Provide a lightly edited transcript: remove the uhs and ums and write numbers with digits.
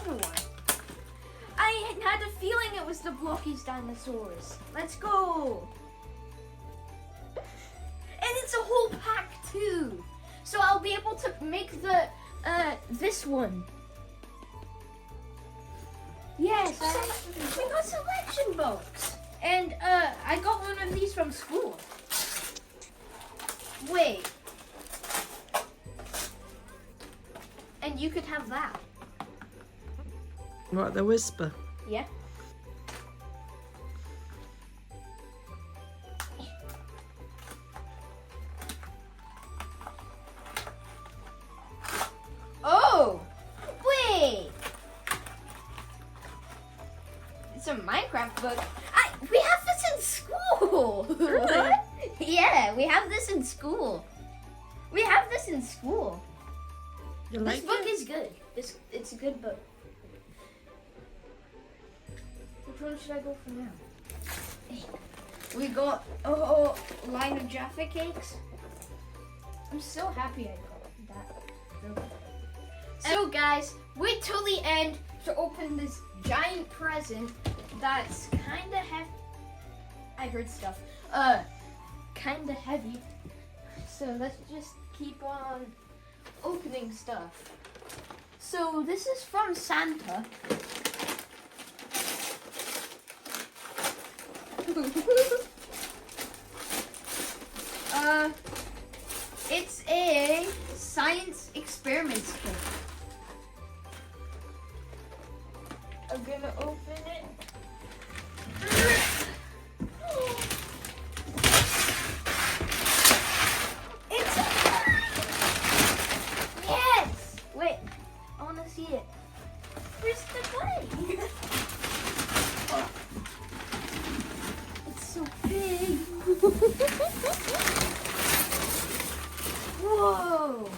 another one. I had a feeling it was the Blockies dinosaurs. Let's go. And it's a whole pack too. So I'll be able to make the this one. Yes, we got selection box. And I got one of these from school. Wait. And you could have that. What, the Whisper? Yeah. Oh, wait. It's a Minecraft book. We have this in school. Really? Yeah, we have this in school. We have this in school. You This like book it? is good. It's a good book. Which one should I go for now? We got a whole line of Jaffa cakes. I'm so happy I got that. So guys, wait till the end to open this giant present that's kinda heavy. I heard stuff. Kinda heavy. So let's just keep on opening stuff. So this is from Santa. It's a science experiments kit. I'm gonna open it. It's yes. Wait, I wanna see it. Where's the button? Oh. It's so big. Whoa!